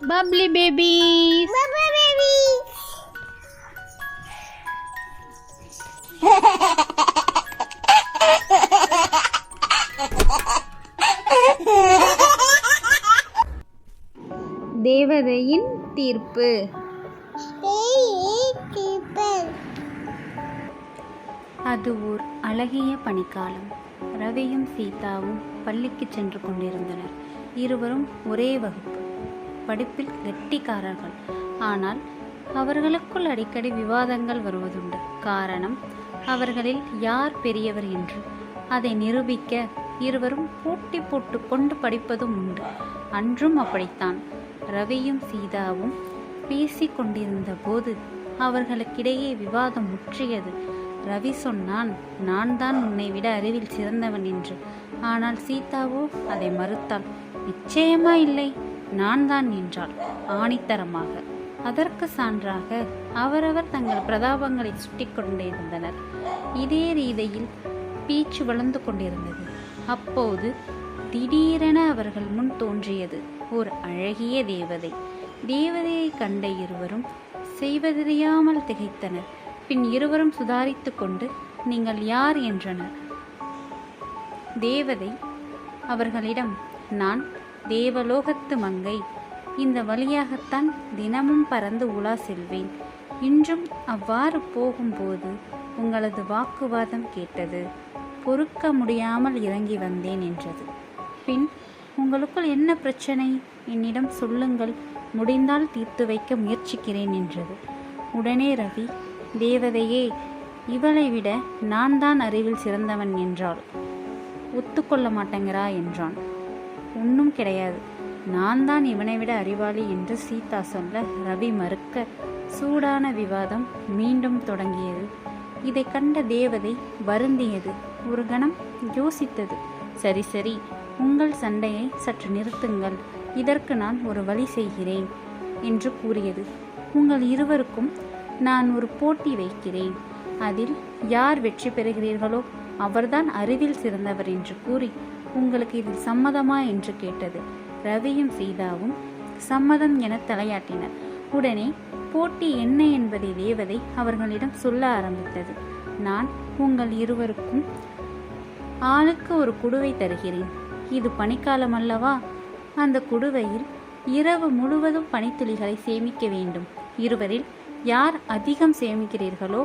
Bubbly babies. Bubbly babies. தேவதையின் தீர்ப்பு. அது ஓர் அழகிய பனிக்காலம். ரவியும் சீதாவும் பள்ளிக்கு சென்று கொண்டிருந்தனர். இருவரும் ஒரே வகுப்பு. படிப்பில் கெட்டிக்காரர்கள். ஆனால் அவர்களுக்குள் அடிக்கடி விவாதங்கள் வருவதுண்டு. காரணம், அவர்களில் யார் பெரியவர் என்று. அதை நிரூபிக்க இருவரும் போட்டி போட்டு கொண்டு படிப்பதும் உண்டு. அன்றும் அப்படித்தான். ரவியும் சீதாவும் பேசிக் கொண்டிருந்த போது அவர்களுக்கிடையே விவாதம் முற்றியது. ரவி சொன்னான், நான் தான் உன்னை விட அறிவில் சிறந்தவன் என்று. ஆனால் சீதாவோ அதை மறுத்தாள். நிச்சயமா இல்லை, நான் தான் என்றாள் ஆணித்தரமாக. அதற்கு சான்றாக அவரவர் தங்கள் பிரதாபங்களை சுட்டி கொண்டிருந்தனர். இதே ரீதியில் பேச்சு வளர்ந்து கொண்டிருந்தது. அப்போது திடீரென அவர்கள் முன் தோன்றியது ஒரு அழகிய தேவதை. தேவதையை கண்ட இருவரும் செய்வதறியாமல் திகைத்தனர். பின் இருவரும் சுதாரித்து கொண்டு, நீங்கள் யார் என்றனர். தேவதை அவர்களிடம், நான் தேவலோகத்து மங்கை. இந்த வழியாகத்தான் தினமும் பறந்து உலா செல்வேன். இன்றும் அவ்வாறு போகும்போது உங்களது வாக்குவாதம் கேட்டது. பொறுக்க முடியாமல் இறங்கி வந்தேன் என்றது. பின், உங்களுக்குள் என்ன பிரச்சனை? என்னிடம் சொல்லுங்கள், முடிந்தால் தீர்த்து வைக்க முயற்சிக்கிறேன் என்றது. உடனே ரவி, தேவதையே, இவளை விட நான் தான் அறிவில் சிறந்தவன் என்றாள். ஒத்துக்கொள்ள மாட்டேங்கிறா என்றான். ஒன்றும் கிடையாது, நான் தான் இவனை விட அறிவாளி என்று சீதா சொல்ல ரவி மறுக்க சூடான விவாதம் மீண்டும் தொடங்கியது. இதை கண்ட தேவதை வருந்தியது. ஒரு கணம் யோசித்தது. சரி சரி, உங்கள் சண்டையை சற்று நிறுத்துங்கள், இதற்கு நான் ஒரு வழி செய்கிறேன் என்று கூறியது. உங்கள் இருவருக்கும் நான் ஒரு போட்டி வைக்கிறேன். அதில் யார் வெற்றி பெறுகிறீர்களோ அவர்தான் அறிவில் சிறந்தவர் என்று கூறி, உங்களுக்கு இதில் சம்மதமா என்று கேட்டது. ரவியும் சீதாவும் சம்மதம் என தலையாட்டினர். உடனே போட்டி என்ன என்பதை தேவதை அவர்களிடம் சொல்ல ஆரம்பித்தது. நான் உங்கள் இருவருக்கும் ஆளுக்கு ஒரு குடுவை தருகிறேன். இது பனிக்காலம் அல்லவா? அந்த குடுவையில் இரவு முழுவதும் பனித்துளிகளை சேமிக்க வேண்டும். இருவரில் யார் அதிகம் சேமிக்கிறீர்களோ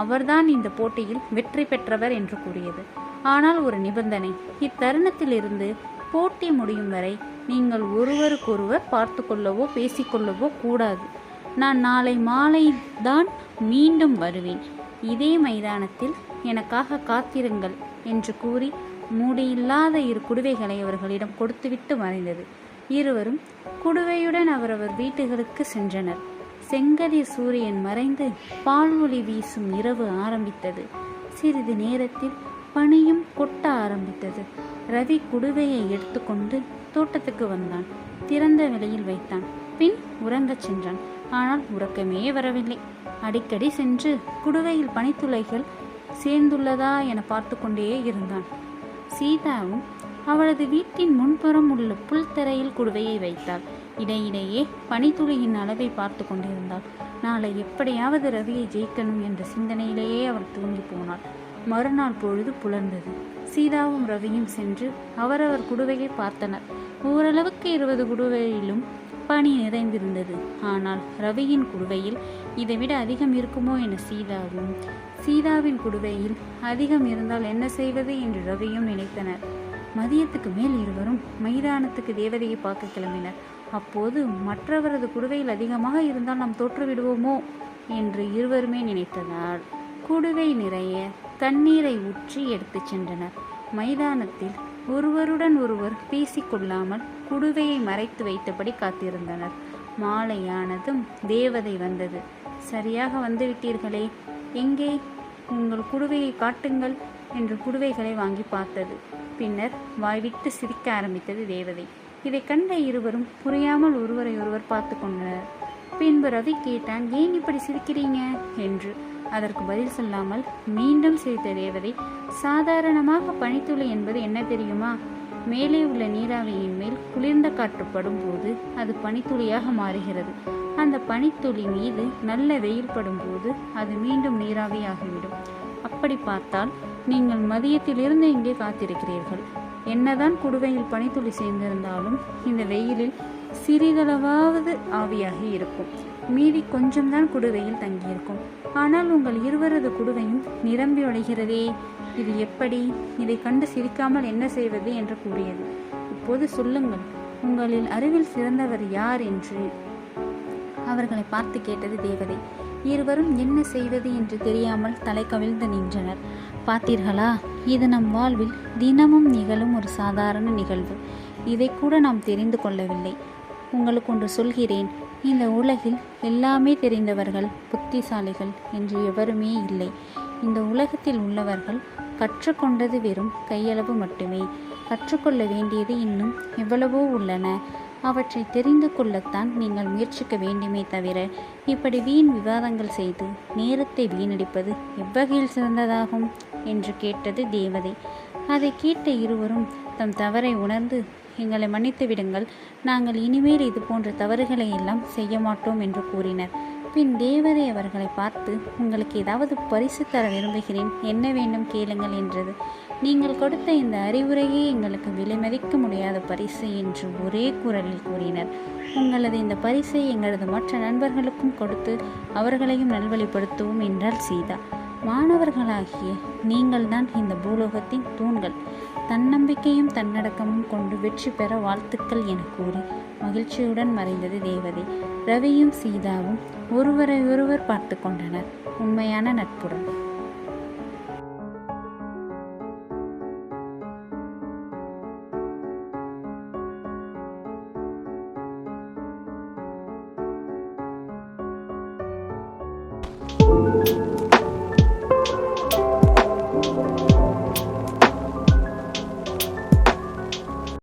அவர்தான் இந்த போட்டியில் வெற்றி பெற்றவர் என்று கூறியது. ஆனால் ஒரு நிபந்தனை, இத்தருணத்திலிருந்து போட்டி முடியும் வரை நீங்கள் ஒருவருக்கொருவர் பார்த்து கொள்ளவோ பேசிக்கொள்ளவோ கூடாது. நான் நாளை மாலை தான் மீண்டும் வருவேன். இதே மைதானத்தில் எனக்காக காத்திருங்கள் என்று கூறி மூடியில்லாத 2 குடுவைகளை அவர்களிடம் கொடுத்துவிட்டு மறைந்தது. இருவரும் குடுவையுடன் அவரவர் வீட்டுகளுக்கு சென்றனர். செங்கதிர் சூரியன் மறைந்து பால்வொளி வீசும் இரவு ஆரம்பித்தது. சிறிது நேரத்தில் பனியும் கொட்ட ஆரம்பித்தது. ரவி குடுவையை எடுத்துக்கொண்டு தோட்டத்துக்கு வந்தான். திறந்த வெளியில் வைத்தான். பின் உறங்கச் சென்றான். ஆனால் உறக்கமே வரவில்லை. அடிக்கடி சென்று குடுவையில் பனித்துளைகள் சேர்ந்துள்ளதா என பார்த்து கொண்டே இருந்தான். சீதாவும் அவளது வீட்டின் முன்புறம் உள்ள புல்தரையில் குடுவையை வைத்தாள். இடையிடையே பனித்துளியின் அளவை பார்த்து கொண்டிருந்தாள். நாளை எப்படியாவது ரவியை ஜெயிக்கணும் என்ற சிந்தனையிலேயே அவள் தூங்கி போனாள். மறுநாள் பொழுது புலர்ந்தது. சீதாவும் ரவியும் சென்று அவரவர் குடுவையை பார்த்தனர். ஓரளவுக்கு 20 குடுவையிலும் பனி நிறைந்திருந்தது. ஆனால் ரவியின் குடுவையில் இதைவிட அதிகம் இருக்குமோ என சீதாவும், சீதாவின் குடுவையில் அதிகம் இருந்தால் என்ன செய்வது என்று ரவியும் நினைத்தனர். மதியத்துக்கு மேல் இருவரும் மைதானத்துக்கு தேவதையை பார்க்க கிளம்பினர். அப்போது மற்றவரது குடுவையில் அதிகமாக இருந்தால் நாம் தோற்றுவிடுவோமோ என்று இருவருமே நினைத்ததால் குடுவை நிறைய தண்ணீரை ஊற்றி எடுத்துச் சென்றனர். மைதானத்தில் ஒருவருடன் ஒருவர் பேசிக்கொள்ளாமல் குடுவையை மறைத்து வைத்தபடி காத்திருந்தனர். மாலையானதும் தேவதை வந்தது. சரியாக வந்துவிட்டீர்களே, எங்கே உங்கள் குடுவையை காட்டுங்கள் என்று குடுவைகளை வாங்கி பார்த்தது. பின்னர் வாய்விட்டு சிரிக்க ஆரம்பித்தது தேவதை. இதை கண்ட இருவரும் புரியாமல் ஒருவரை ஒருவர் பார்த்து கொண்டனர். பின்பு ரவி கேட்டான், ஏன் இப்படி சிரிக்கிறீங்க என்று. அதற்கு பதில் சொல்லாமல் மீண்டும் சிரித்த தேவதை, சாதாரணமாக பனித்துளி என்பது என்ன தெரியுமா? மேலே உள்ள நீராவியின் மேல் குளிர்ந்த காற்று படும்போது அது பனித்துளியாக மாறுகிறது. அந்த பனித்துளி மீது நல்ல வெயில் படும்போது அது மீண்டும் நீராவியாகிவிடும். அப்படி பார்த்தால் நீங்கள் மதியத்திலிருந்து இங்கே காத்திருக்கிறீர்கள். என்னதான் குடுவையில் பனித்துளி சேர்ந்திருந்தாலும் இந்த வெயிலில் சிறிதளவாவது ஆவியாகி இருக்கும். மீதி கொஞ்சம்தான் குடுவையில் தங்கியிருக்கும். ஆனால் உங்கள் இருவரது குடுவையும் நிரம்பி வழிகிறதே, இது எப்படி? இதை கண்டு சிரிக்காமல் என்ன செய்வது என்று கூறியது. இப்போது சொல்லுங்கள், உங்களில் அறிவில் சிறந்தவர் யார் என்று அவர்களை பார்த்து கேட்டது தேவதை. இருவரும் என்ன செய்வது என்று தெரியாமல் தலை கவிழ்ந்து நின்றனர். பார்த்தீர்களா, இது நம் வாழ்வில் தினமும் நிகழும் ஒரு சாதாரண நிகழ்வு. இதை கூட நாம் தெரிந்து கொள்ளவில்லை. உங்களுக்கு ஒன்று சொல்கிறேன், இந்த உலகில் எல்லாமே தெரிந்தவர்கள், புத்திசாலிகள் என்று எவருமே இல்லை. இந்த உலகத்தில் உள்ளவர்கள் கற்றுக்கொண்டது வெறும் கையளவு மட்டுமே. கற்றுக்கொள்ள வேண்டியது இன்னும் எவ்வளவோ உள்ளன. அவற்றை தெரிந்து கொள்ளத்தான் நீங்கள் முயற்சிக்க வேண்டுமே தவிர இப்படி வீண் விவாதங்கள் செய்து நேரத்தை வீணடிப்பது எவ்வகையில் சிறந்ததாகும் என்று கேட்டது தேவதை. அதை கேட்ட இருவரும் தம் தவறை உணர்ந்து, எங்களை மன்னித்து விடுங்கள், நாங்கள் இனிமேல் இது போன்ற தவறுகளை எல்லாம் செய்ய மாட்டோம் என்று கூறினர். பின் தேவதை அவர்களை பார்த்து, உங்களுக்கு ஏதாவது பரிசு தர விரும்புகிறேன், என்ன வேண்டும் கேளுங்கள் என்றது. நீங்கள் கொடுத்த இந்த அறிவுரையே எங்களுக்கு விலைமதிக்க முடியாத பரிசு என்று ஒரே குரலில் கூறினர். உங்களது இந்த பரிசை எங்களது மற்ற நண்பர்களுக்கும் கொடுத்து அவர்களையும் நல்வழிப்படுத்துவோம் என்றாள் சீதா. மாணவர்களாகிய நீங்கள்தான் இந்த பூலோகத்தின் தூண்கள். தன்னம்பிக்கையும் தன்னடக்கமும் கொண்டு வெற்றி பெற வாழ்த்துக்கள் என கூறி மகிழ்ச்சியுடன் மறைந்தது தேவதை. ரவியும் சீதாவும் ஒருவரை ஒருவர் பார்த்து கொண்டனர், உண்மையான நட்புடன்.